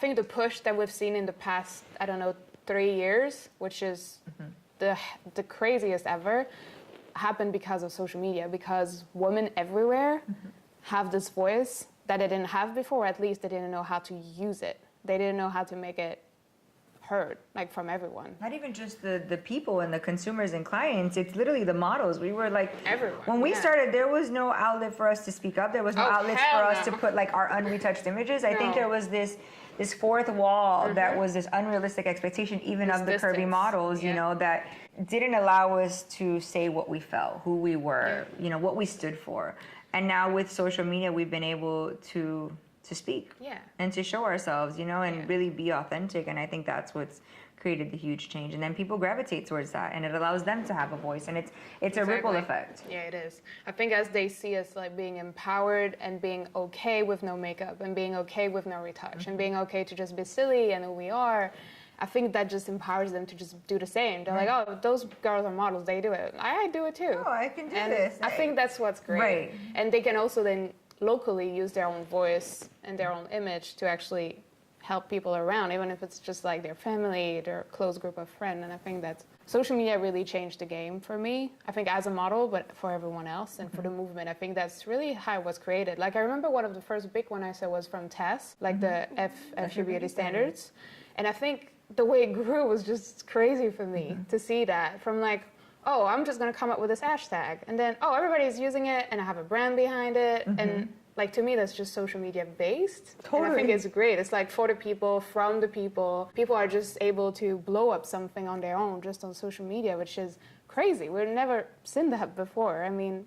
think the push that we've seen in the past, I don't know, 3 years, which is the craziest ever, happened because of social media, because women everywhere have this voice that they didn't have before. At least they didn't know how to use it. They didn't know how to make it heard, like from everyone. Not even just the people and the consumers and clients, it's literally the models. We were like, everyone. When we started, there was no outlet for us to speak up. There was no outlet for us to put like our unretouched images. I think there was this fourth wall that was this unrealistic expectation even of the curvy models, you know, that didn't allow us to say what we felt, who we were, you know, what we stood for. And now with social media, we've been able to speak and to show ourselves, you know, and really be authentic. And I think that's what's created the huge change. And then people gravitate towards that, and it allows them to have a voice, and it's a ripple effect. Yeah, it is. I think as they see us like being empowered and being okay with no makeup and being okay with no retouch and being okay to just be silly and who we are, I think that just empowers them to just do the same. They're like, oh, those girls are models, they do it. I do it too. Oh, I can do this. I think that's what's great. Right. And they can also then locally use their own voice and their own image to actually help people around, even if it's just like their family, their close group of friends. And I think that social media really changed the game for me. I think as a model, but for everyone else and for the movement, I think that's really how it was created. Like I remember one of the first big one I saw was from Tess, like the FU Beauty Standards. And I think the way it grew was just crazy for me to see that from like, oh, I'm just going to come up with this hashtag. And then, oh, everybody's using it, and I have a brand behind it. And, like, to me, that's just social media based. Totally. And I think it's great. It's like for the people, from the people. People are just able to blow up something on their own just on social media, which is crazy. We've never seen that before. I mean,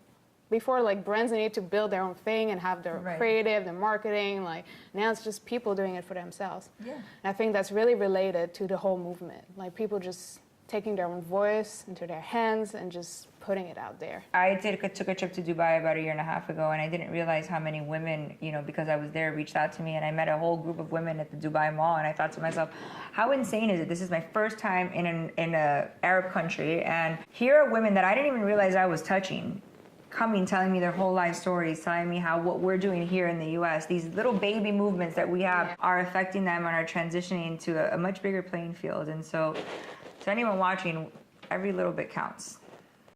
before, like, brands need to build their own thing and have their creative, their marketing. Like, now it's just people doing it for themselves. Yeah. And I think that's really related to the whole movement. Like, people just taking their own voice into their hands and just putting it out there. I took a trip to Dubai about 1.5 years ago, and I didn't realize how many women, you know, because I was there, reached out to me, and I met a whole group of women at the Dubai Mall, and I thought to myself, how insane is it? This is my first time in an Arab country, and here are women that I didn't even realize I was touching, coming, telling me their whole life stories, telling me how what we're doing here in the U.S., these little baby movements that we have are affecting them and are transitioning to a much bigger playing field. And so, to anyone watching, every little bit counts.